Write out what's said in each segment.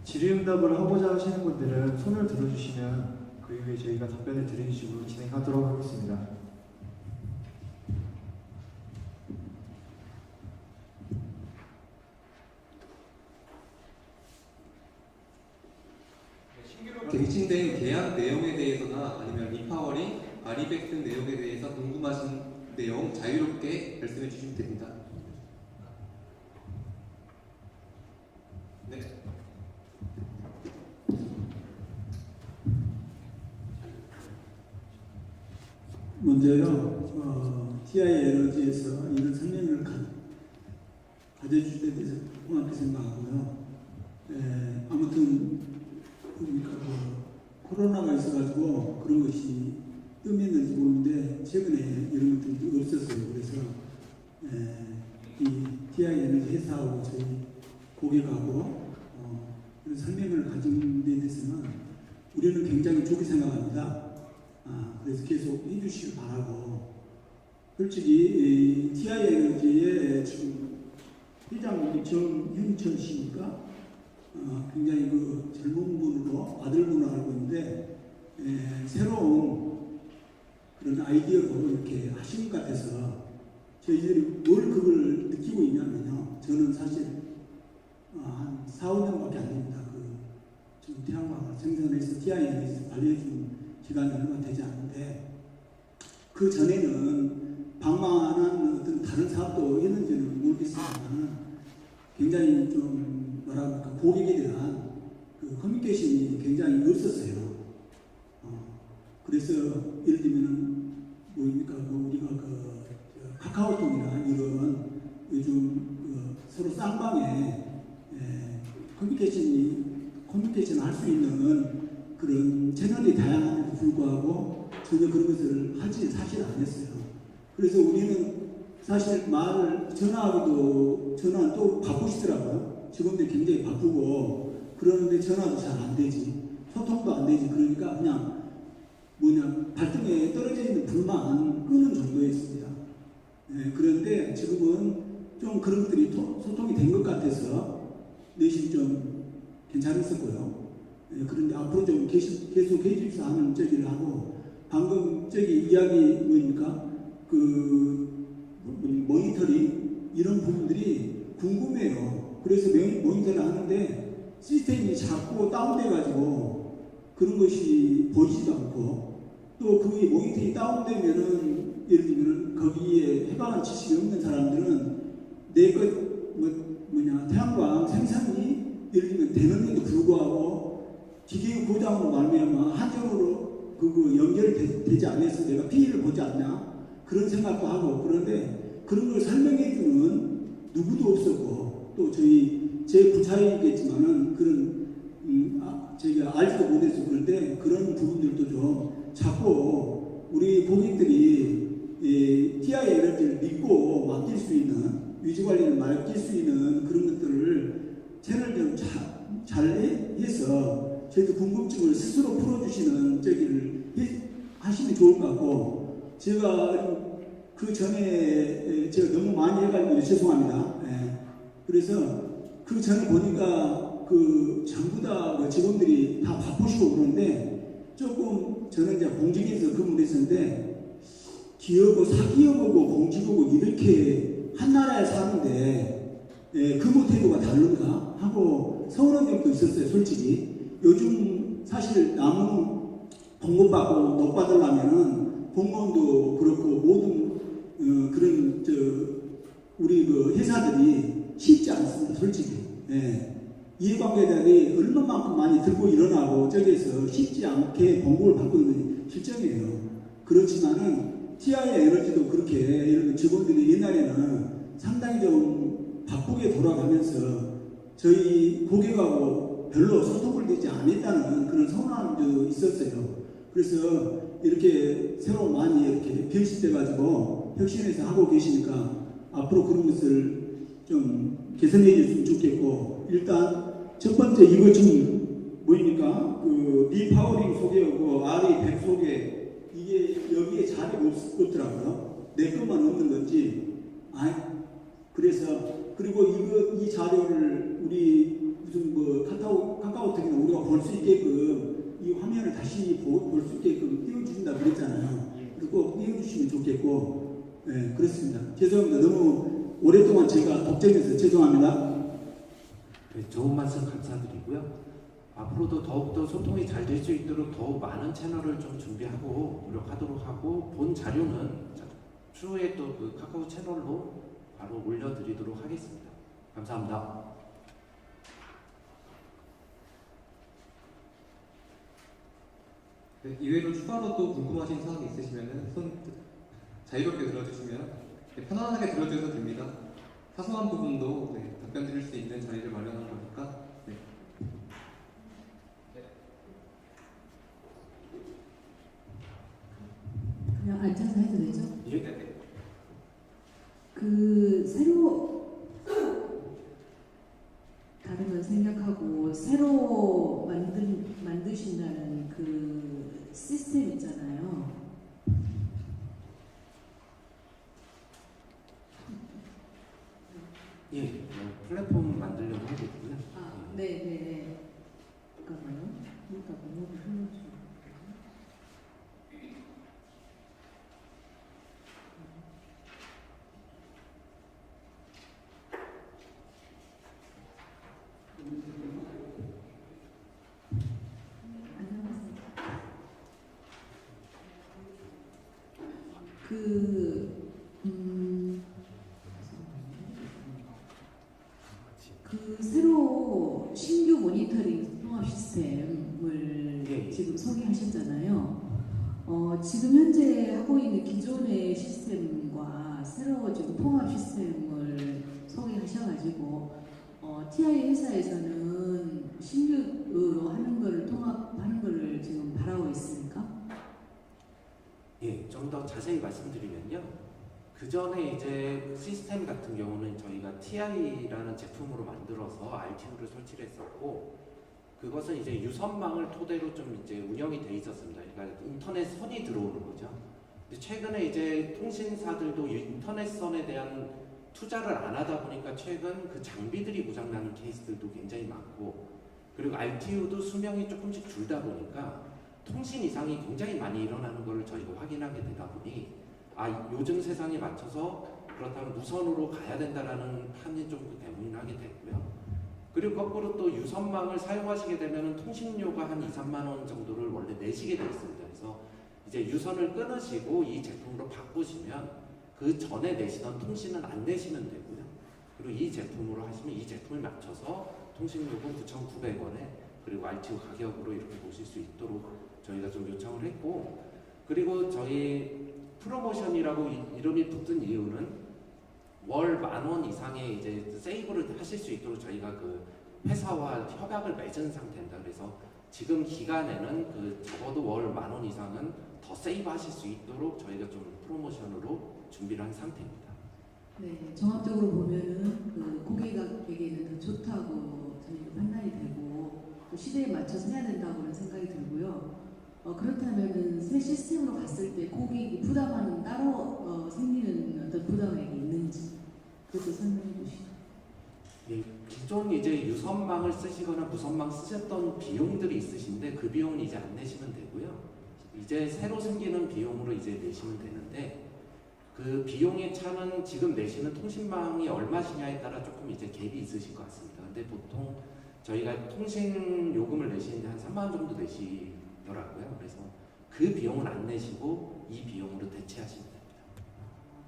질의응답을 하고자 하시는 분들은 손을 들어주시면 그 이후에 저희가 답변을 드리는 식으로 진행하도록 하겠습니다. 갱신된 계약 내용에 대해서나 아니면 리파워링, 아리백 등 내용에 대해서 궁금하신 내용 자유롭게 말씀해 주시면 됩니다. 네. 먼저요, TI 에너지에서 이런 설명을 가져주신 데 대해서 고맙게 생각하고요. 아무튼 그러니까 코로나가 있어가지고 그런 것이 뜸했는지 모르는데 최근에 이런 것들이 없었어요. 그래서 이 TI 에너지 회사하고 저희 고객하고 이런 설명을 가진 데 대해서는 우리는 굉장히 좋게 생각합니다. 그래서 계속 해주시길 바라고, 솔직히 TI 에너지의 지금 회장님이 정현철 씨니까 굉장히 그 젊은 분으로 아들분으로 알고 있는데 새로운 그런 아이디어로 이렇게 하신 것 같아서 저희들이 뭘 그걸 느끼고 있냐면요, 저는 사실 한 4, 5년밖에 안 됩니다. 지금 태양광을 생산해서 TI 에너지에서 관리해준 기간이 얼마 되지 않는데, 그 전에는 방만한 어떤 다른 사업도 했는지는 모르겠습니다만 굉장히 좀 뭐랄까 고객에 대한 그 커뮤니케이션이 굉장히 없었어요. 그래서 예를 들면은 뭐입니까, 우리가 카카오톡이나 이런 요즘 서로 쌍방에 커뮤니케이션 할 수 있는 그런 채널이 다양한데도 불구하고 전혀 그런 것을 사실 안 했어요. 그래서 우리는 사실 전화는 또 바쁘시더라고요. 직원들이 굉장히 바쁘고 그러는데 전화도 잘 안 되지, 소통도 안 되지. 그러니까 그냥 발등에 떨어져 있는 불만 끄는 정도였습니다. 그런데 지금은 좀 그런 것들이 소통이 된 것 같아서 내심 좀 괜찮았었고요. 그런데 앞으로 좀 계속 해주셔서 하는 저기를 하고, 방금 저기 이야기 뭐입니까? 모니터링 이런 부분들이 궁금해요. 그래서 모니터를 하는데 시스템이 자꾸 다운돼가지고 그런 것이 보이지도 않고, 또 그 모니터링이 다운되면은 예를 들면 거기에 해방한 지식이 없는 사람들은 태양광 생산이 예를 들면 되는데도 불구하고 기계 고장으로 말미암아 한정으로 연결되지 않아서 내가 피해를 보지 않냐 그런 생각도 하고, 그런데 그런 걸 설명해주는 누구도 없었고, 또 제 부차이겠지만은 그런 저희가 알지도 못해서 그런데 그런 부분들도 좀 자꾸 우리 고객들이 TI 에너지를 믿고 맡길 수 있는, 유지 관리를 맡길 수 있는 그런 것들을 채널 좀 잘 해서 저희도 궁금증을 스스로 풀어주시는 저기를 하시면 좋을 것 같고, 제가 그 전에 제가 너무 많이 해가지고 죄송합니다. 그래서 그 전에 보니까 전부 다 직원들이 다 바쁘시고 그런데 조금 저는 이제 공직에서 근무를 했었는데 기업하고 사기업하고 공직하고 이렇게 한 나라에 사는데 근무 태도가 다른가 하고 서운한 점도 있었어요. 솔직히 요즘 사실 남은 공급받고 못 받으려면은 공무원도 그렇고 모든 그런 우리 회사들이 쉽지 않습니다. 솔직히 이해관계자들이 얼마만큼 많이 들고 일어나고 저기에서 쉽지 않게 봉급을 받고 있는 실정이에요. 그렇지만은 TI 에너지도 그렇게 예를 들면 직원들이 옛날에는 상당히 좀 바쁘게 돌아가면서 저희 고객하고 별로 소통을 되지 않았다는 그런 서운함도 있었어요. 그래서 이렇게 새로 많이 이렇게 변신돼가지고 혁신해서 하고 계시니까 앞으로 그런 것을 좀 개선해 줬으면 좋겠고, 일단 첫 번째 이거 지금 뭐입니까? 리파워링 소개하고 RE100 소개, 이게 여기에 자리가 없더라고요. 내 것만 없는 건지. 그래서 그리고 이 자료를 우리 무슨 뭐 카카오톡이나 우리가 볼 수 있게끔 이 화면을 다시 볼 수 있게끔 띄워주신다 그랬잖아요. 그래서 꼭 띄워주시면 좋겠고, 예, 그렇습니다. 죄송합니다. 너무 오랫동안 제가 걱정해서 죄송합니다. 네, 좋은 말씀 감사드리고요. 앞으로도 더욱더 소통이 잘 될 수 있도록 더욱 많은 채널을 좀 준비하고 노력하도록 하고 본 자료는 추후에 또 그 카카오 채널로 바로 올려드리도록 하겠습니다. 감사합니다. 네, 이외로 추가로 또 궁금하신 사항이 있으시면 손 자유롭게 들어주시면 네, 편안하게 들어주셔도 됩니다. 사소한 부분도 네, 답변 드릴 수 있는 자리를 마련한 거니까. 네. 그냥 앉아서 해도 되죠? 예? 그 새로 다른 걸 생각하고 새로 만드신다는 그 시스템 있잖아요. 예, 플랫폼 만들려고 하고 있고요. 아, 네네네. 잠깐만요. 그러니까 번호를 흘러주세요. 그 새로 신규 모니터링 통합 시스템을 예. 지금 소개하셨잖아요. 지금 현재 하고 있는 기존의 시스템과 새로 지금 통합 시스템을 소개하셔가지고 TI 회사에서는 신규로 하는 거를 통합하는 거를 지금 바라고 있습니까? 예, 좀 더 자세히 말씀드리면요. 그 전에 이제 시스템 같은 경우는 저희가 TI라는 제품으로 만들어서 RTU를 설치를 했었고, 그것은 이제 유선망을 토대로 좀 이제 운영이 돼 있었습니다. 그러니까 인터넷 선이 들어오는 거죠. 근데 최근에 이제 통신사들도 인터넷선에 대한 투자를 안 하다 보니까 최근 그 장비들이 고장나는 케이스들도 굉장히 많고, 그리고 RTU도 수명이 조금씩 줄다 보니까 통신 이상이 굉장히 많이 일어나는 걸 저희가 확인하게 되다 보니 요즘 세상에 맞춰서 그렇다면 무선으로 가야 된다라는 판이 좀 대문하게 됐고요. 그리고 거꾸로 또 유선망을 사용하시게 되면 통신료가 한 2, 3만 원 정도를 원래 내시게 되어 있습니다. 그래서 이제 유선을 끊으시고 이 제품으로 바꾸시면 그 전에 내시던 통신은 안 내시면 되고요. 그리고 이 제품으로 하시면 이 제품을 맞춰서 통신요금 9,900원에 그리고 RTU 가격으로 이렇게 보실 수 있도록 저희가 좀 요청을 했고, 그리고 저희 프로모션이라고 이름이 붙은 이유는 월 10,000원 이상의 이제 세이브를 하실 수 있도록 저희가 그 회사와 협약을 맺은 상태입니다. 그래서 지금 기간에는 그 적어도 월 10,000원 이상은 더 세이브 하실 수 있도록 저희가 좀 프로모션으로 준비를 한 상태입니다. 네, 종합적으로 보면은 그 고객에게는 더 좋다고 저희가 판단이 되고 또 시대에 맞춰서 해야 된다고는 생각이 들고요. 그렇다면은 새 시스템으로 갔을 때 고객이 부담하는 따로 생기는 어떤 부담액이 있는지 그것도 설명해 주시죠. 예, 기존 이제 유선망을 쓰시거나 무선망 쓰셨던 비용들이 있으신데 그 비용은 이제 안 내시면 되고요. 이제 새로 생기는 비용으로 이제 내시면 되는데 그 비용의 차는 지금 내시는 통신망이 얼마시냐에 따라 조금 이제 갭이 있으실 것 같습니다. 근데 보통 저희가 통신 요금을 내시는데 한 3만 원 정도 내시더라고요. 그래서 그 비용은 안 내시고 이 비용으로 대체하시면 됩니다.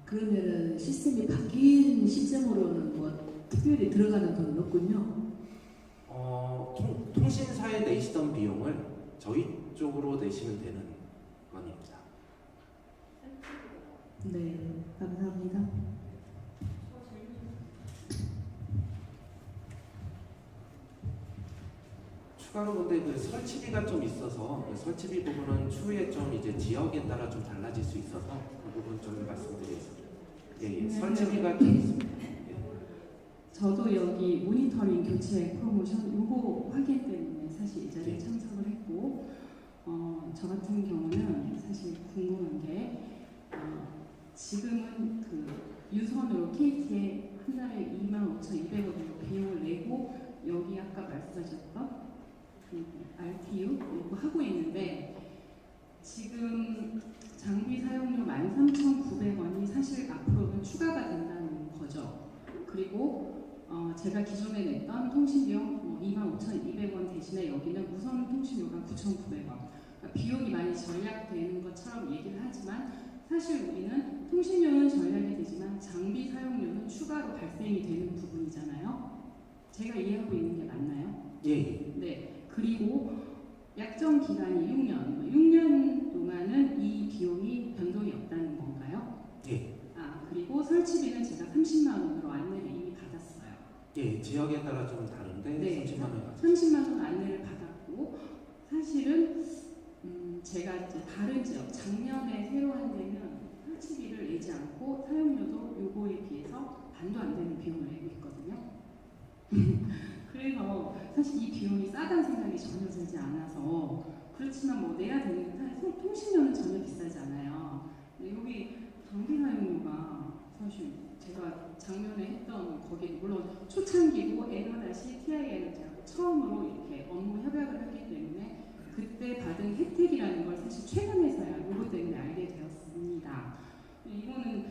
그러면은 시스템이 바뀐 시점으로는 뭐 특별히 들어가는 돈은 없군요. 통신사에 내시던 비용을 저희 쪽으로 내시면 되는 건입니다. 네, 감사합니다. 추가로 근데 그 설치비가 좀 있어서 그 설치비 부분은 추후에 좀 이제 지역에 따라 좀 달라질 수 있어서 그 부분 좀 말씀드리겠습니다. 예, 설치비가 좀 있습니다. 예. 저도 여기 모니터링 교체 프로모션 요거 확인 때문에 사실 이 자리에 네. 참석을 했고 저 같은 경우는 사실 궁금한 게 지금은 그 유선으로 KT에 한 달에 25,200원 정도 비용을 내고 여기 아까 말씀하셨던 RTU 이거 하고 있는데 지금 장비 사용료 13,900원이 사실 앞으로는 추가가 된다는 거죠. 그리고 제가 기존에 냈던 통신비용 25,200원 대신에 여기는 무선 통신료가 9,900원. 그러니까 비용이 많이 절약되는 것처럼 얘기를 하지만 사실 우리는 통신료는 절약이 되지만 장비 사용료는 추가로 발생이 되는 부분이잖아요. 제가 이해하고 있는 게 맞나요? 예. 네. 그리고 약정 기간이 6년. 6년 동안은 이 비용이 변동이 없다는 건가요? 예. 그리고 설치비는 제가 30만 원으로 안내를 이미 받았어요. 예, 지역에 따라 좀 다른데 네. 30만 원. 30만 원 안내를 받았고 사실은 제가 이제 다른 지역 작년에 새로 한 데는 설치비를 내지 않고 사용료도 요거에 비해서 반도 안 되는 비용을 내고 있거든요. 그래서 사실 이 비용이 싸다는 생각이 전혀 들지 않아서 그렇지만 뭐 내야 되는 통신료는 전혀 비싸지 않아요. 근데 여기 장비 사용료가 사실 제가 작년에 했던 거기 물론 초창기고 에너다시 TI에너지하고 처음으로 이렇게 업무 협약을 하기 때문에 그때 받은 혜택이라는 걸 사실 최근에서야 이거 때문에 알게 되었습니다. 이거는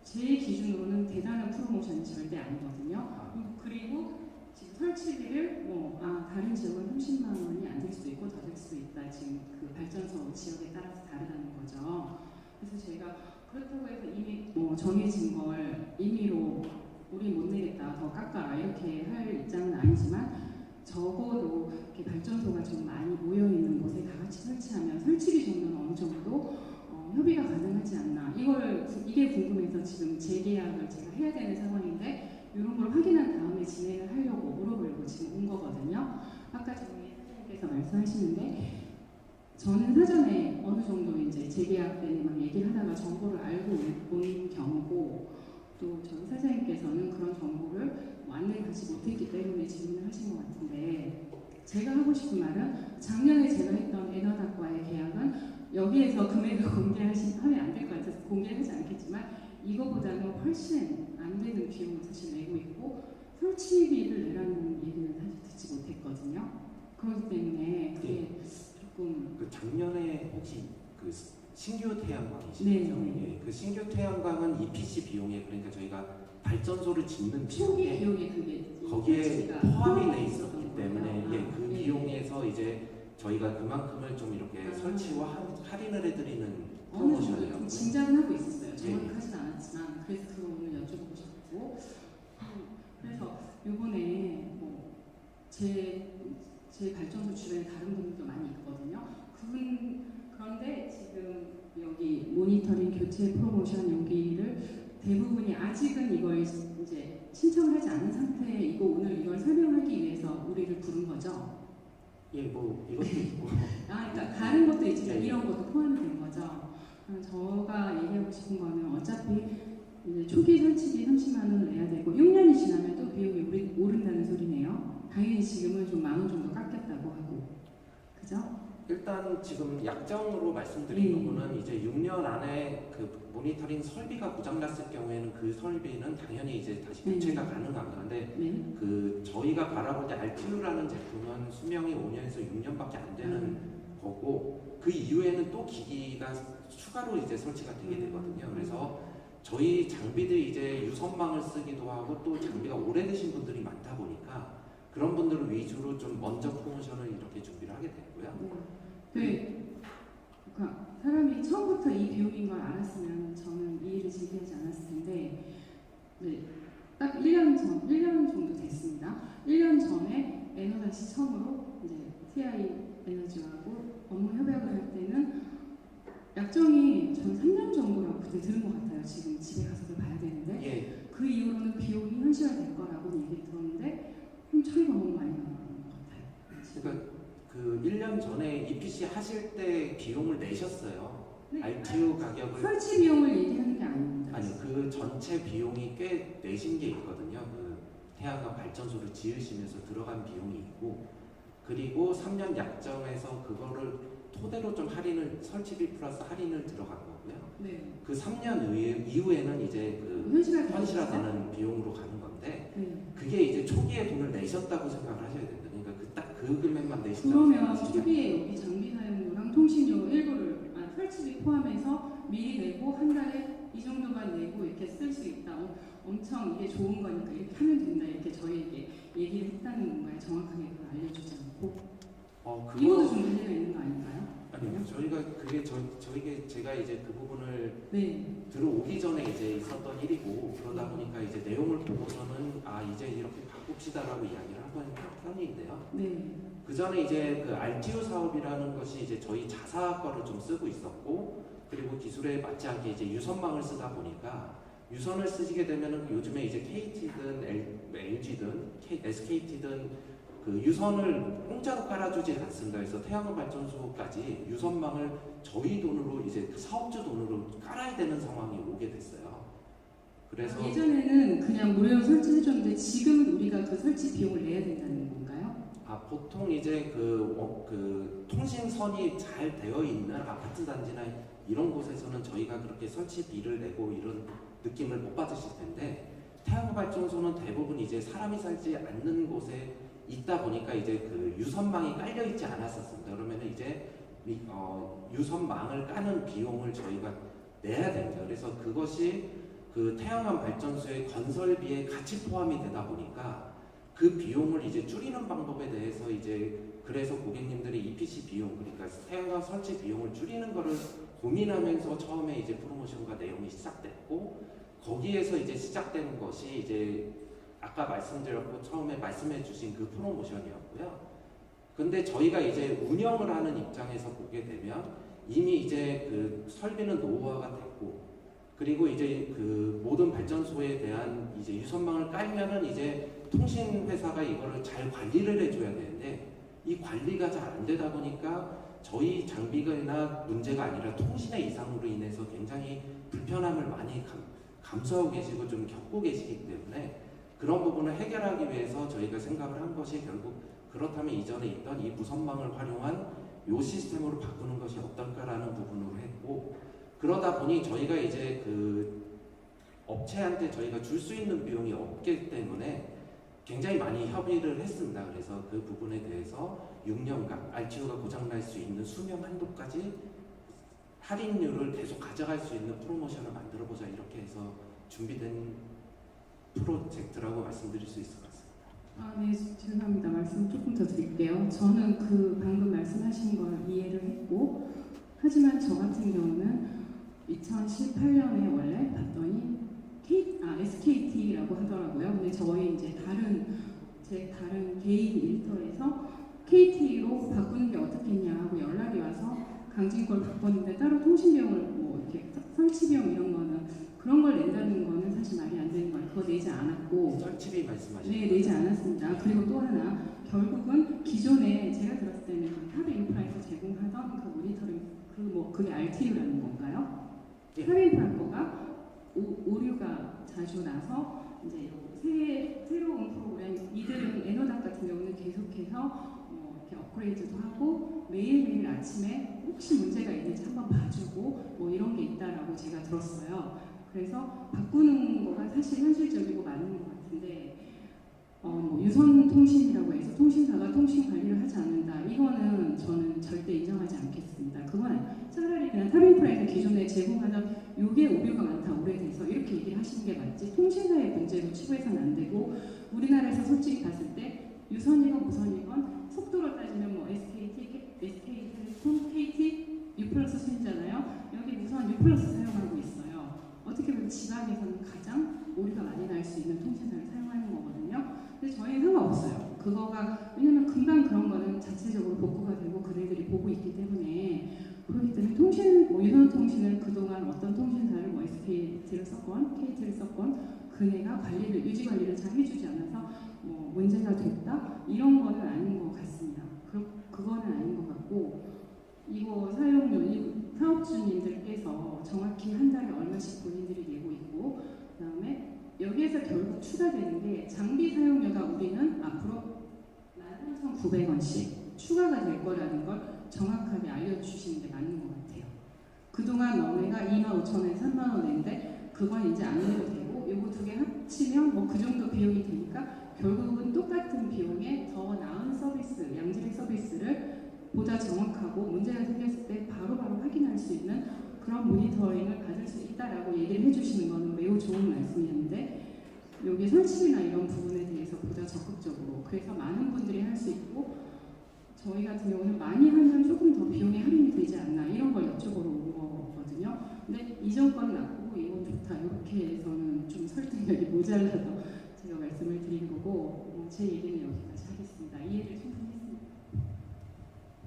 제 기준으로는 대단한 프로모션이 절대 아니거든요. 그리고 지금 설치비를 다른 지역은 30만 원이 안 될 수도 있고 더 될 수도 있다. 지금 그 발전소 지역에 따라서 다르다는 거죠. 그래서 제가 그렇다고 해서 이미 정해진 걸 임의로 우리 못 내겠다 더 깎아라 이렇게 할 입장은 아니지만 적어도 이렇게 발전소가 좀 많이 모여 있는 곳에 다 같이 설치하면 설치비 정도는 어느 정도 협의가 가능하지 않나. 이게 궁금해서 지금 재계약을 제가 해야 되는 상황인데 이런 걸 확인한 다음에 진행을 하려고 물어보려고 지금 온 거거든요. 아까 저희 사장님께서 말씀하시는데 저는 사전에 어느 정도 이제 재계약 때문에 막 얘기를 하다가 정보를 알고 온 경우고 또 저희 사장님께서는 그런 정보를 안내하지 못했기 때문에 질문을 하신 것 같은데 제가 하고 싶은 말은 작년에 제가 했던 에너닥과의 계약은 여기에서 금액을 공개하면 안 될 것 같아서 공개하지 않겠지만 이거보다는 훨씬 안 되는 비용을 사실 내고 있고 설치비를 내라는 얘기는 사실 듣지 못했거든요. 그렇기 때문에 그게 조금 그 작년에 혹시 그 신규 태양광이시죠? 네. 예, 그 신규 태양광은 EPC 비용에 그러니까 저희가 발전소를 짓는 초기 비용에 비용이 그게 거기에 설치비가 포함이 돼 있었던 있었기 거예요. 때문에 그 네. 비용에서 이제 저희가 그만큼을 좀 이렇게 설치와 할인을 해드리는 어느 정도 프로모션이에요. 좀 짐작은 하고 있었어요. 정확하진 않았지만 그래서 그거 오늘 여쭤보고 싶고 그래서 요번에 제 발전소 주변에 다른 분들도 많이 있거든요. 그런데 지금 여기 모니터링 교체 프로모션 여기를 대부분이 아직은 이걸 이제 신청을 하지 않은 상태이고 오늘 이걸 설명하기 위해서 우리를 부른 거죠. 예, 뭐 이것도 있고. 그러니까 다른 것도 있지만 네. 이런 것도 포함이 된 거죠. 제가 얘기하고 싶은 거는 어차피 이제 초기 설치비 30만 원을 내야 되고 6년이 지나면 또 비용이 오른다는 소리네요. 당연히 지금은 좀 10,000원 정도 깎였다고 하고, 그죠? 일단 지금 약정으로 말씀드린 네. 부분은 이제 6년 안에 그 모니터링 설비가 고장났을 경우에는 그 설비는 당연히 이제 다시 교체가 가능합니다. 근데 네. 그 저희가 바라볼 때 RTU라는 제품은 수명이 5년에서 6년밖에 안 되는 거고 그 이후에는 또 기기가 추가로 이제 설치가 되게 되거든요. 그래서 저희 장비들이 이제 유선망을 쓰기도 하고 또 장비가 오래되신 분들이 많다 보니까 그런 분들을 위주로 좀 먼저 프로모션을 이렇게 준비를 하게 됐고요. 네. 그러니까 사람이 처음부터 이 비용인 걸 알았으면 저는 이의를 제기하지 않았을 텐데, 네. 딱 1년 정도 됐습니다. 1년 전에 에너다시 처음으로 이제 TI 에너지하고 업무 협약을 할 때는 약정이 전 3년 정도라고 그때 들은 것 같아요. 지금 집에 가서도 봐야 되는데 예, 그 이후로는 비용이 현실화될 거라고 얘기 들었는데 차이가 너무 많이 나는 것 같아요. 그러니까 그 1년 전에 EPC 하실 때 비용을 내셨어요. 네. RTU 가격을 설치 비용을 얘기하는 게 아닙니다. 아니 그 전체 비용이 꽤 내신 게 있거든요. 그 태양광 발전소를 지으시면서 들어간 비용이 있고 그리고 3년 약정에서 그거를 토대로 좀 할인을 설치비 플러스 할인을 들어간 거고요. 네. 그 3년 이후에는 이제 그 현실화되는 현실화되는 비용으로 가는 건데 네. 그 그게 이제 초기에 돈을 내셨다고 생각을 하셔야 된다. 그러니까 그 금액만 내신다고 그러면 생각하시면 초기에 여기 장비 사용료랑 통신료 일부를 설치비 포함해서 미리 내고 한 달에 이 정도만 내고 이렇게 쓸 수 있다. 엄청 이게 좋은 거니까 이렇게 하면 된다. 이렇게 저희에게 얘기를 했다는 건가요? 정확하게 그걸 알려주지 않고. 이것도 좀 문제가 있는 거 아닌가요? 아니요. 저희가 그게 저희게 제가 이제 그 부분을 네. 들어오기 전에 이제 있었던 일이고 그러다 보니까 이제 내용을 보고서는 이제 이렇게 바꿉시다라고 이야기를 하고 있는 편인데요. 네. 그 전에 이제 그 RTU 사업이라는 것이 이제 저희 자사 거를 좀 쓰고 있었고 그리고 기술에 맞지 않게 이제 유선망을 쓰다 보니까 유선을 쓰시게 되면은 요즘에 이제 KT든 LG든 SKT든 그 유선을 공짜로 깔아주지 않습니다. 그래서 태양광 발전소까지 유선망을 저희 돈으로 이제 사업주 돈으로 깔아야 되는 상황이 오게 됐어요. 그래서 예전에는 그냥 무료로 설치해줬는데 지금은 우리가 그 설치 비용을 내야 된다는 건가요? 보통 이제 그 통신선이 잘 되어 있는 아파트 단지나 이런 곳에서는 저희가 그렇게 설치비를 내고 이런 느낌을 못 받으실 텐데 태양광 발전소는 대부분 이제 사람이 살지 않는 곳에 있다 보니까 이제 그 유선망이 깔려 있지 않았었습니다. 그러면 이제 유선망을 까는 비용을 저희가 내야 됩니다. 그래서 그것이 그 태양광 발전소의 건설비에 같이 포함이 되다 보니까 그 비용을 이제 줄이는 방법에 대해서 이제 그래서 고객님들이 EPC 비용 그러니까 태양광 설치 비용을 줄이는 거를 고민하면서 처음에 이제 프로모션과 내용이 시작됐고 거기에서 이제 시작된 것이 이제 아까 말씀드렸고 처음에 말씀해주신 그 프로모션이었고요. 근데 저희가 이제 운영을 하는 입장에서 보게 되면 이미 이제 그 설비는 노후화가 됐고 그리고 이제 그 모든 발전소에 대한 이제 유선망을 깔면은 이제 통신 회사가 이거를 잘 관리를 해줘야 되는데 이 관리가 잘 안 되다 보니까 저희 장비가 문제가 아니라 통신의 이상으로 인해서 굉장히 불편함을 많이 감수하고 계시고 좀 겪고 계시기 때문에 그런 부분을 해결하기 위해서 저희가 생각을 한 것이 결국 그렇다면 이전에 있던 이 무선망을 활용한 이 시스템으로 바꾸는 것이 어떨까라는 부분으로 했고 그러다 보니 저희가 이제 그 업체한테 저희가 줄 수 있는 비용이 없기 때문에 굉장히 많이 협의를 했습니다. 그래서 그 부분에 대해서 6년간 RTU가 고장날 수 있는 수명 한도까지 할인율을 계속 가져갈 수 있는 프로모션을 만들어보자 이렇게 해서 준비된 프로젝트라고 말씀드릴 수 있을 것 같습니다. 네, 죄송합니다. 말씀 조금 더 드릴게요. 저는 그 방금 말씀하신 걸 이해를 했고 하지만 저 같은 경우는 2018년에 원래 봤더니 SKT라고 하더라고요. 근데 저희 이제 다른 개인 일터에서 KT로 바꾸는 게 어떻겠냐 하고 연락이 와서 강진 걸 바꿨는데 따로 통신 비용을 뭐 이렇게 설치 비용 이런 거는 그런 걸 낸다는 거는 사실 말이 안 되는 거예요. 그거 내지 않았고 설치비 말씀하시는 네, 내지 않았습니다. 그리고 또 하나 결국은 기존에 제가 들었을 때는 그 탑 인프라에서 제공하던 그 모니터링 그게 RTU라는 건가요? 예. 탑 인프라 거가 오류가 자주 나서 이제 새로운 프로그램 이들은 에너닥 같은 경우는 계속해서 이렇게 업그레이드도 하고 매일매일 아침에 혹시 문제가 있는지 한번 봐주고 뭐 이런 게 있다라고 제가 들었어요. 그래서 바꾸는 거가 사실 현실적이고 맞는 것 같은데 뭐 유선 통신이라고 해서 통신사가 통신 관리를 하지 않는다. 이거는 저는 절대 인정하지 않겠습니다. 그건 차라리 그냥 탑인프라에서 기존에 제공하던 요게 오류가 많다 오래돼서 이렇게 얘기를 하시는 게 맞지 통신사의 문제로 치부해서는 안 되고 우리나라에서 솔직히 봤을 때 유선이건 무선이건 속도로 따지면 뭐 SK텔레콤, KT, U+ 순이잖아요. 여기 무선 U+ 사용하고 있어요. 어떻게 보면 지방에서는 가장 오류가 많이 날 수 있는 통신사를 사용하는 거거든요. 근데 저희는 상관없어요. 그거가 왜냐면 금방 그런 거는 자체적으로 복구가 되고 그네들이 보고 있기 때문에 그렇기 때문에 유선 통신을 그동안 어떤 통신사를 뭐 SKT를 썼건 KT를 썼건 그네가 유지 관리를 잘 해주지 않아서 뭐 문제가 됐다 이런 거는 아닌 것 같습니다. 그거는 아닌 것 같고 이거 사업주님들께서 정확히 한 달에 얼마씩 본인들이 내고 있고 그다음에 여기에서 결국 추가되는 게 장비 사용료가 우리는 앞으로 13,900원씩 추가가 될 거라는 걸 정확하게 알려주시는 게 맞는 것 같아요. 그동안 너네가 25,000원에 3만원 냈는데 그건 이제 안 내도 되고 요거 두 개 합치면 뭐 그 정도 비용이 되니까 결국은 똑같은 비용에 더 나은 서비스, 양질의 서비스를 보다 정확하고 문제가 생겼을 때 바로바로 확인할 수 있는 그런 모니터링을 받을 수 있다라고 얘기를 해주시는 건 매우 좋은 말씀이었는데 여기 설치나 이런 부분에 대해서 보다 적극적으로 그래서 많은 분들이 할 수 있고 저희 같은 경우는 많이 하면 조금 더 비용이 할인이 되지 않나 이런 걸 여쭤보러 온 거거든요. 근데 이전 건 나쁘고 이건 좋다 이렇게 해서는 좀 설득력이 모자라서 제가 말씀을 드린 거고 제 얘기는 여기까지 하겠습니다. 이해를 충분히 했습니다.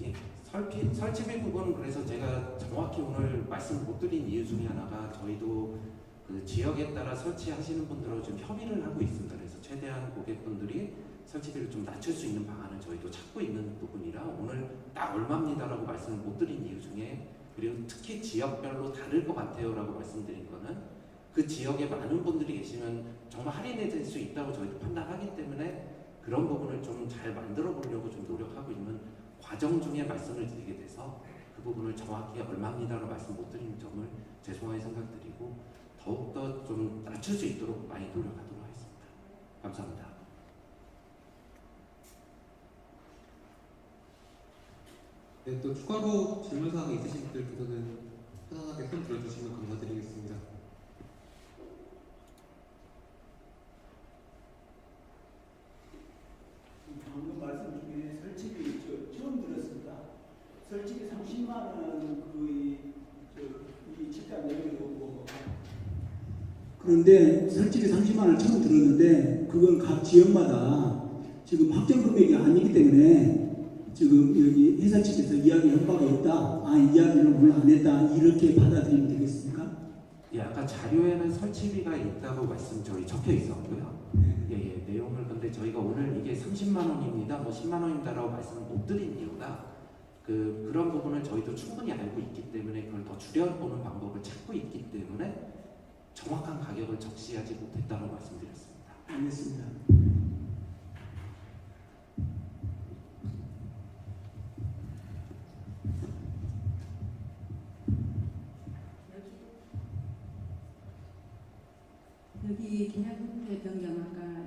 예, 설치비 부분은 그래서 제가 정확히 오늘 말씀 못 드린 이유 중에 하나가 저희도 그 지역에 따라 설치하시는 분들하고 좀 협의를 하고 있습니다. 그래서 최대한 고객분들이 설치비를 좀 낮출 수 있는 방안을 저희도 찾고 있는 부분이라 오늘 딱 얼마입니다라고 말씀을 못 드린 이유 중에 그리고 특히 지역별로 다를 것 같아요라고 말씀드린 거는 그 지역에 많은 분들이 계시면 정말 할인이 될 수 있다고 저희도 판단하기 때문에 그런 부분을 좀 잘 만들어 보려고 좀 노력하고 있는 과정 중에 말씀을 드리게 돼서 그 부분을 정확히 얼마입니다라고 말씀 못 드리는 점을 죄송하게 생각드리고 더욱더 좀 낮출 수 있도록 많이 노력하도록 하겠습니다. 감사합니다. 네, 또 추가로 질문사항이 있으신 분들께서는 편안하게 손 들어주시면 감사드리겠습니다. 방금 말씀 중에 설치비 처음 들었습니다. 설치비 30만 원 이 집단 내려오고 그런데 설치비 30만 원을 처음 들었는데 그건 각 지역마다 지금 확정 금액이 아니기 때문에 지금 여기 회사 측에서 이야기한 바가 있다. 이야기를 물론 안 했다. 이렇게 받아들이면 되겠습니까? 예, 아까 자료에는 설치비가 있다고 말씀 저희 적혀 있었고요. 예, 내용을 근데 저희가 오늘 이게 30만 원입니다, 뭐 10만 원입니다라고 말씀을 못 드린 이유가 그런 부분을 저희도 충분히 알고 있기 때문에 그걸 더 줄여보는 방법을 찾고 있기 때문에 정확한 가격을 적시하지 못했다고 말씀드렸습니다. 알겠습니다. 여기 계약 형태 변경 아까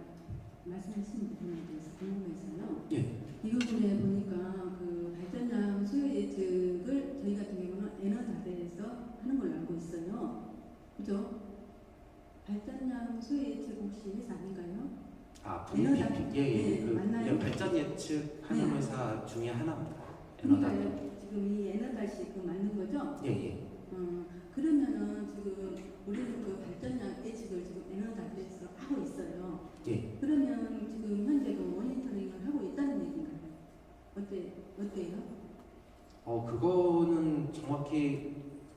말씀하신 부분에 대해서 궁금해서요. 예. 이 부분에 보니까 그 발전량 수요 예측을 저희 같은 경우는 에너다대에서 하는 걸로 알고 있어요. 그죠? 발전량 수요 예측 혹시 회사 아닌가요? VPP 네, 맞나요? 발전 예측하는 네. 회사 중에 하나입니다. 에너다. 그러니까 지금 이 에너다시 그 맞는 거죠? 예. 그러면은 지금 우리는 그 발전량 예측을 지금 에너다대에서 하고 있어요. 예. 그러면 지금 현재 그 모니터링을 하고 있다는 얘기인가요? 어때요? 그거는 정확히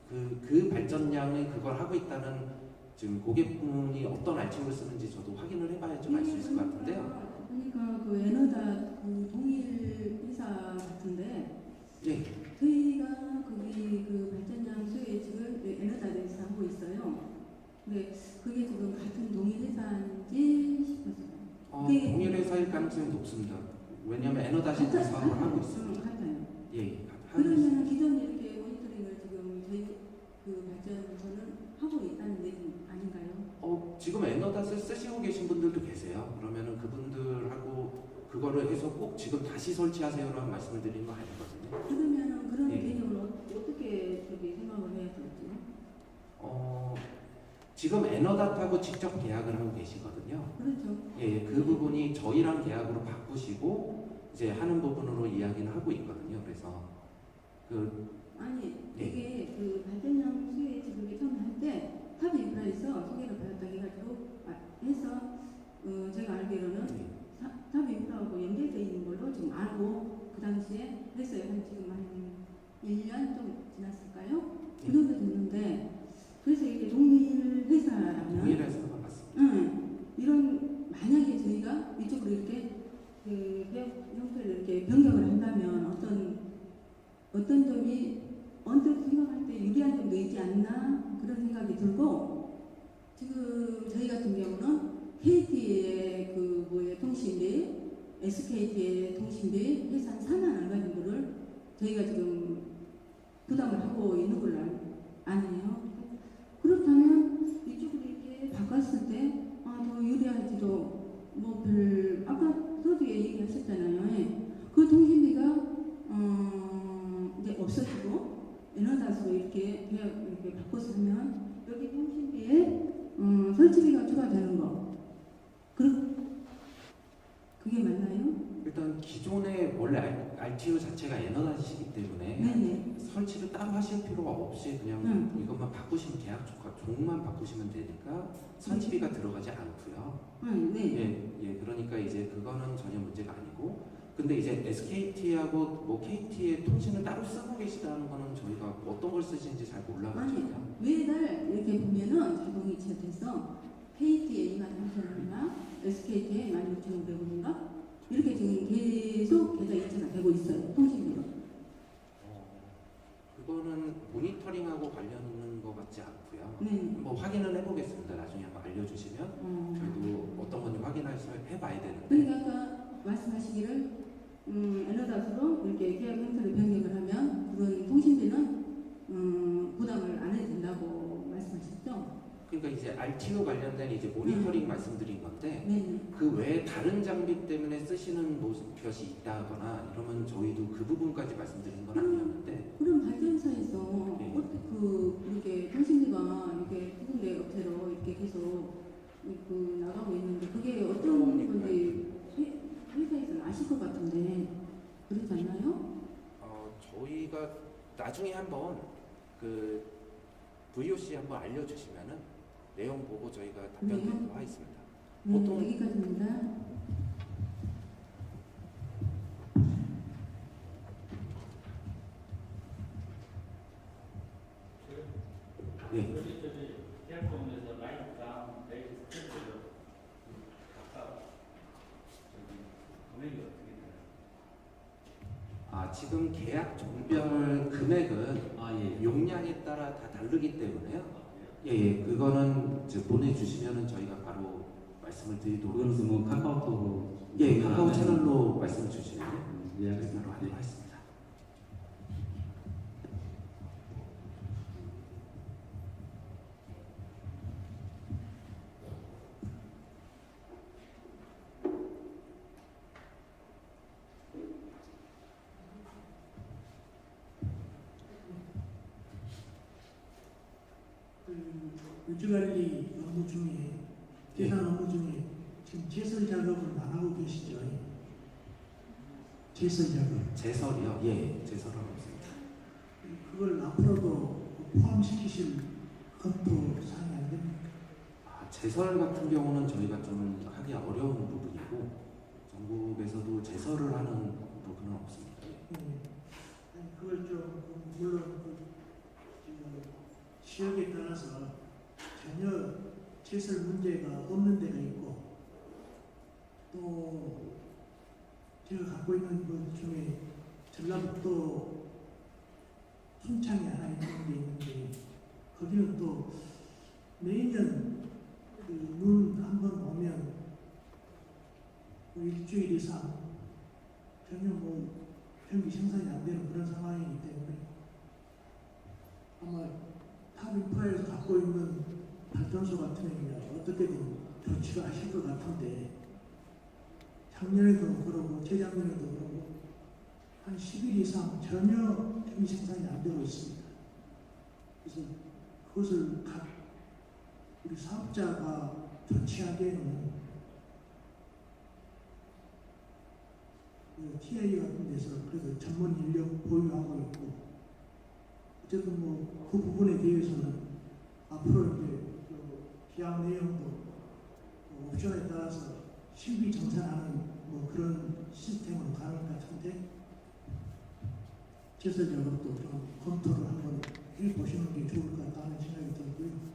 그 발전량을 그걸 하고 있다는 지금 고객분이 어떤 알팅을 쓰는지 저도 확인을 해봐야 좀 알 수 있을 것 같은데요. 그러니까 그 에너다 그 동일 회사 같은데 예. 저희가 거기 그 발전량 수요 예측을 에너다에서 하고 있어요. 근데 그게 지금 같은 동일 회사인지 싶어서요. 동일 회사일 가능성이 높습니다. 왜냐하면 에너다시트 사업을 하고 있습니다. 같아요. 예. 그러면 기존 이렇게 모니터링을 지금 저희 그 발전소는 하고 있다는 얘기 아닌가요? 지금 에너닷을 쓰시고 계신 분들도 계세요. 그러면은 그분들하고 그거를 해서 꼭 지금 다시 설치하세요라는 말씀을 드리는 거 아니거든요. 그러면은 그런 예. 개념을 어떻게 생각을 해야 될지? 지금 에너닷하고 직접 계약을 하고 계시거든요. 그렇죠. 예, 그 부분이 저희랑 계약으로 바꾸시고 이제 하는 부분으로 이야기는 하고 있거든요. 그래서 아니 예. 이게 그 발전량 수요 예측을 처음 할 때 탑 인프라에서 소개를 받았다 해가지고 해서 제가 알기로는 탑 인프라하고 연결되어 있는 걸로 지금 알고 그 당시에 했어요. 지금 한 1년 좀 지났을까요? 그 정도 됐는데 그래서 이게 동일 회사라면 동일 회사가 맞습니다. 이런 만약에 저희가 이쪽으로 이렇게 그 계약 형태를 이렇게 변경을 한다면 어떤 점이 언뜻 생각할 때 유리한 점도 있지 않나 그런 생각이 들고 지금 저희 같은 경우는 KT의 통신비, SKT의 통신비 해산 4만 얼마 정도를 저희가 지금 부담을 하고 있는 걸로 아네요. 그렇다면 이쪽으로 이렇게 바꿨을 때 더 유리할지도 별 기존의 원래 RTU 자체가 에너다시기 때문에 네네. 설치를 따로 하실 필요가 없이 그냥 이것만 바꾸시면 계약 종만 바꾸시면 되니까 선치비가 들어가지 않고요. 네. 예, 그러니까 이제 그거는 전혀 문제가 아니고, 근데 이제 SKT하고 뭐 KT의 통신을 따로 쓰고 계시다는 거는 저희가 어떤 걸 쓰시는지 잘 몰라가지고요. 매달 이렇게 보면은 자동이 돼서 KT에 23,000원이나 SKT에 16,500원인가 이렇게 지금 계속 계좌 이체가 되고 있어요. 통신비로. 그거는 모니터링하고 관련 있는 것 같지 않고요. 네. 뭐 확인을 해보겠습니다. 나중에 한번 알려주시면 저희도 어떤 건지 해봐야 되는데. 그러니까 아까 말씀하시기를 에너다스로 이렇게 계약 형태를 변경을 하면 그런 통신비는 부담을 안 해도 된다고 말씀하셨죠? 그러니까 이제 RTO 관련된 이제 모니터링 말씀드린 건데, 네. 그 외에 다른 장비 때문에 쓰시는 것이 있다거나 이러면 저희도 그 부분까지 말씀드리는 건 아니었는데. 그럼 발전소에서 네. 이렇게 통신비가 이렇게 두 군데 업체로 이렇게 계속 나가고 있는데 그게 어떤 건지 회사에서는 아실 것 같은데 그렇지 않나요? 저희가 나중에 한번 그 VOC 한번 알려주시면은 내용 보고 저희가 답변 드리도록 하겠습니다. 네, 보통- 여기까지입니다. 네. 계약금에서 라인당 레이트 스탠드로 각각 금액이 어떻게 돼요? 지금 계약 종별 금액은 예. 용량에 따라 다 다르기 때문에요. 아, 예, 그거는 이제 보내주시면은 저희가 바로 말씀을 드리도록. 그래서 뭐 카카오톡 예, 카카오 채널로 말씀 주시면 예, 바로 알겠습니다. 하도록 하겠습니다. 유지관리 업무 중에 계산 업무 중에 지금 제설 작업을 안 하고 계시죠? 제설 작업 제설이요? 예, 제설하고 있습니다. 그걸 앞으로도 포함시키실 검토 사항이 안 됩니까? 제설 같은 경우는 저희가 좀 하기 어려운 부분이고 전국에서도 제설을 하는 부분은 없습니다. 아니, 그걸 좀 물론 지역에 따라서 전혀 제설 문제가 없는 데가 있고 또 제가 갖고 있는 것 중에 전라북도 순창에 하나 있는 게 있는데 거기는 또 매년 눈 한 번 오면 일주일 이상 전혀 전기 생산이 안 되는 그런 상황이기 때문에 아마 탑 인프라에서 갖고 있는 발전소 같은 경우는 어떻게든 조치를 하실 것 같은데 작년에도 그러고 재작년에도 그러고 한 10일 이상 전혀 전기 생산이 안 되고 있습니다. 그래서 그것을 각 우리 사업자가 조치하기에는 TI 같은 데서 그래도 전문 인력 보유하고 있고 어쨌든 그 부분에 대해서는 앞으로 이제 계약 내용도 옵션에 따라서 실비 정산하는 그런 시스템으로 가는 것 같은데 제설 작업도 좀 검토를 한번 해보시는 게 좋을 것 같다는 생각이 들고요.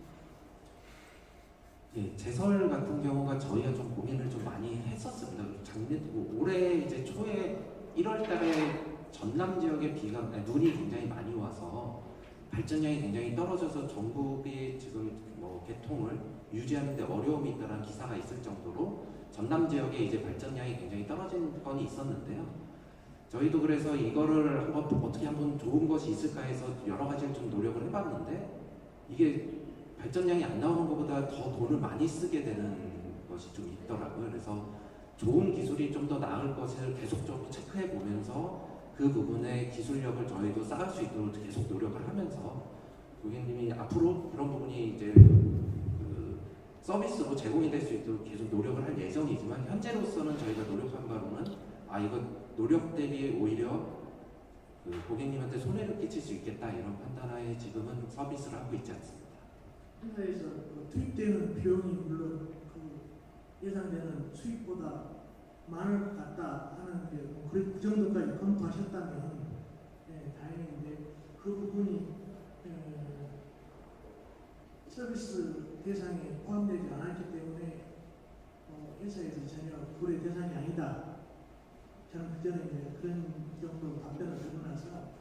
예, 제설 같은 경우가 저희가 좀 고민을 좀 많이 했었습니다. 올해 이제 초에 1월달에 전남 지역에 눈이 굉장히 많이 와서 발전량이 굉장히 떨어져서 전국이 지금 개통을 유지하는데 어려움이 있다는 기사가 있을 정도로 전남 지역에 이제 발전량이 굉장히 떨어진 건이 있었는데요. 저희도 그래서 이거를 어떻게 한번 좋은 것이 있을까 해서 여러 가지를 좀 노력을 해봤는데 이게 발전량이 안 나오는 것보다 더 돈을 많이 쓰게 되는 것이 좀 있더라고요. 그래서 좋은 기술이 좀 더 나을 것을 계속적으로 체크해 보면서 그 부분의 기술력을 저희도 쌓을 수 있도록 계속 노력을 하면서 고객님이 앞으로 그런 부분이 이제 서비스로 제공이 될 수 있도록 계속 노력을 할 예정이지만 현재로서는 저희가 노력한 바로는 이거 노력 대비 오히려 그 고객님한테 손해를 끼칠 수 있겠다 이런 판단하에 지금은 서비스를 하고 있지 않습니다. 회사에서 투입되는 비용이 물론 그 예상되는 수익보다 많을 것 같다 하는데 그 정도까지 검토하셨다면 다행인데 그 부분이 서비스 대상에 포함되지 않았기 때문에 회사에서 전혀 고려 대상이 아니다. 저는 그전에 이제 그런 정도 답변을 듣고 나서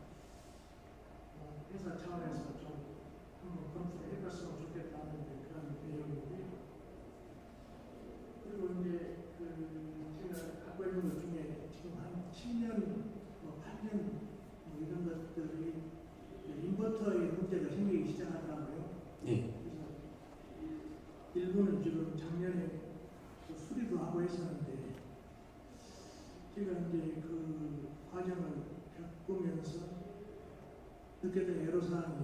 회사 차원에서 좀 한번 검토를 해봤으면 좋겠다는 그런 내용인데, 그리고 이제 제가 갖고 있는 것 중에 지금 한 7년, 8년 이런 것들이 인버터의 문제가 생기기 시작하더라고요. 예. 그래서 일부는 지금 작년에 수리도 하고 했었는데, 제가 이제 그 과정을 겪으면서 느꼈던 애로사항이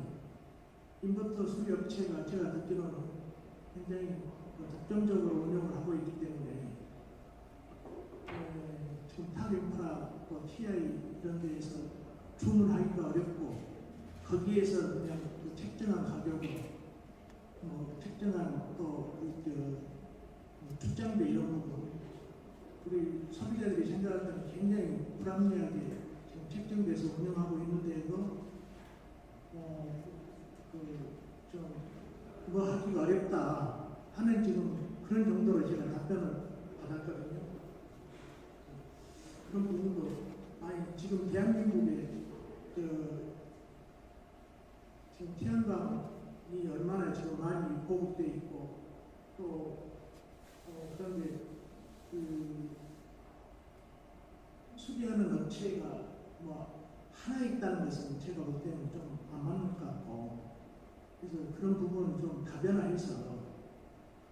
인버터 수리 업체가 제가 듣기로는 굉장히 독점적으로 운영을 하고 있기 때문에 지금 탑인프라, TI 이런 데에서 주문하기가 어렵고 거기에서 그냥 그 책정한 가격으로 책정한 또 출장비 이런 부분 우리 소비자들이 생각할 때는 굉장히 불합리하게 지금 책정돼서 운영하고 있는데도 좀 그거 하기가 어렵다 하는 지금 그런 정도로 제가 답변을 받았거든요. 그런 부분도 지금 대한민국에 지금 태양광이 얼마나 지금 많이 보급돼 있고 또 그런데 수리하는 업체가 하나 있다는 것은 제가 볼 때는 좀 안 맞는 것 같고, 그래서 그런 부분은 좀 다변화해서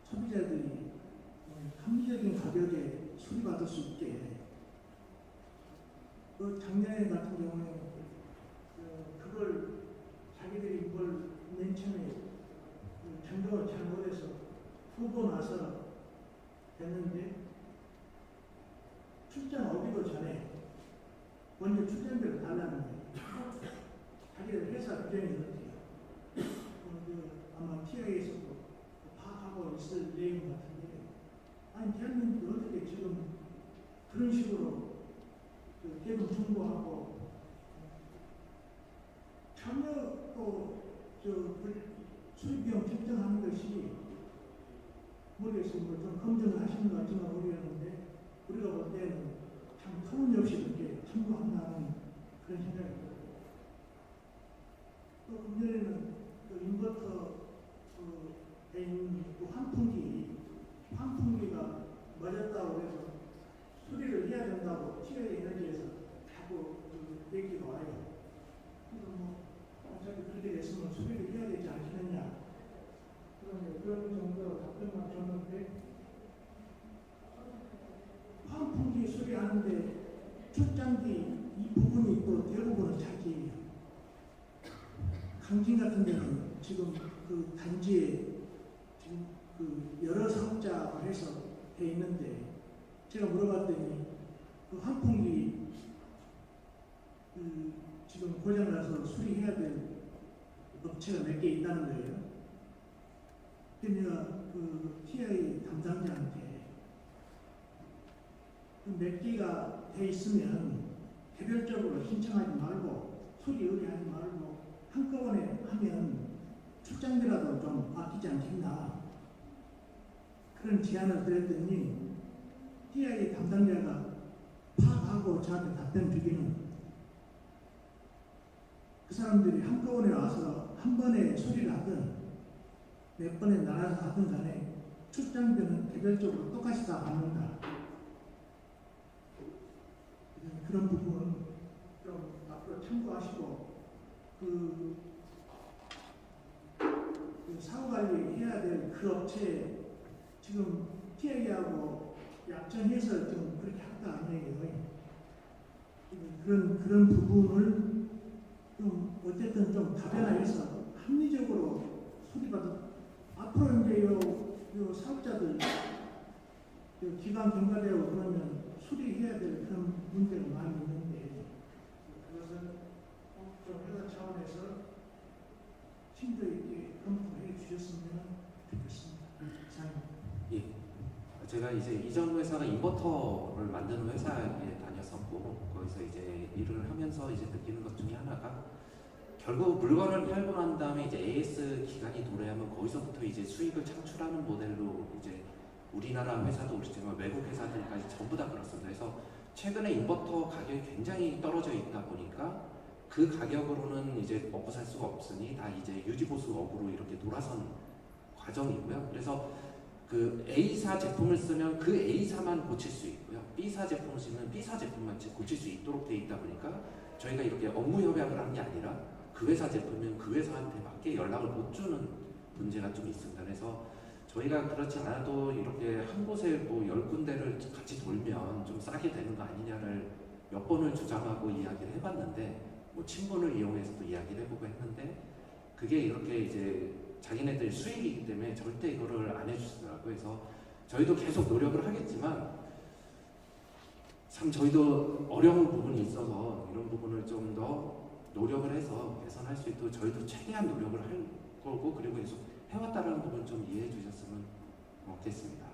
소비자들이 합리적인 가격에 수리받을 수 있게. 작년에 같은 경우에 그걸 자기들이 뭘 맨 처음에 정도가 잘못해서 후보 나서 됐는데 출장 오기도 전에 먼저 출장비를 달라는 거예요. 자기들 회사 규정이 그렇대요. 아마 TI에서도 파악하고 있을 내용 같은데, 아니 대한민국이 어떻게 지금 그런 식으로 대금 청구하고 전혀 또 수입비용 책정하는 것이 모르겠어요. 좀 검증을 하시는 것 같지만 모르겠는데 우리가 볼 때는 참 터무니없이 이렇게 청구한다는 그런 생각이 들어요. 또 금년에는 인버터에 있는 환풍기가 맞았다고 해서 수리를 해야 된다고 TI 에너지에서 자꾸 얘기가 와요. 그래서 어차피 그렇게 됐으면 수리를 해야 되지 않겠느냐. 그런 정도로 답변만 줬는데, 환풍기 수리하는데 출장비 이 부분이 또 대부분은 자기예요. 강진 같은 데는 지금 그 단지에 지금 여러 사업자가 해서 돼 있는데, 제가 물어봤더니 그 환풍기 지금 고장나서 수리해야 될 업체가 몇 개 있다는 거예요. 그래서 내가 TI 담당자한테 몇 개가 돼 있으면 개별적으로 신청하지 말고 수리 의뢰하지 말고 한꺼번에 하면 출장비라도 좀 아끼지 않겠나, 그런 제안을 드렸더니 TI 담당자가 파악하고 저한테 답변 주기는 그 사람들이 한꺼번에 와서 한 번에 수리를 하든 몇 번에 나눠서 하든 간에 출장비는 개별적으로 똑같이 다 받는다. 그런 부분은 좀 앞으로 참고하시고 그 사후관리 해야 될 그 업체 지금 TI하고 약정해서 좀 그렇게 한다 아니에요. 그런 부분을 좀 어쨌든 좀 다변화해서 합리적으로 수리받은, 앞으로 이제 요 사업자들 기간 경과되고 그러면 수리해야 될 그런 문제가 많이 있는데 그것을 좀 회사 차원에서 심도 있게 검토해 주셨으면 좋겠습니다. 이상입니다. 예. 제가 이제 이전 회사가 인버터를 만드는 회사에 다녔었고 거기서 이제 일을 하면서 이제 느끼는 것 중에 하나가 결국 물건을 팔고 난 다음에 이제 AS 기간이 도래하면 거기서부터 이제 수익을 창출하는 모델로 이제 우리나라 회사도 그렇지만 외국 회사들까지 전부 다 그렇습니다. 그래서 최근에 인버터 가격이 굉장히 떨어져 있다 보니까 그 가격으로는 이제 먹고 살 수가 없으니 다 이제 유지보수업으로 이렇게 돌아선 과정이고요. 그래서 그 A사 제품을 쓰면 그 A사만 고칠 수 있고요. B사 제품을 쓰면 B사 제품만 고칠 수 있도록 돼 있다 보니까 저희가 이렇게 업무 협약을 한 게 아니라 그 회사 제품은 그 회사한테 맞게 연락을 못 주는 문제가 좀 있습니다. 그래서 저희가 그렇지 않아도 이렇게 한 곳에 뭐 10군데를 같이 돌면 좀 싸게 되는 거 아니냐를 몇 번을 주장하고 이야기를 해봤는데 뭐 친분을 이용해서도 이야기를 해보고 했는데 그게 이렇게 이제 자기네들 수익이기 때문에 절대 이거를 안 해주시더라고요. 그래서 저희도 계속 노력을 하겠지만 참 저희도 어려운 부분이 있어서 이런 부분을 좀 더 노력을 해서 개선할 수 있도록 저희도 최대한 노력을 할 거고 그리고 계속 해왔다는 부분 좀 이해해 주셨으면 좋겠습니다.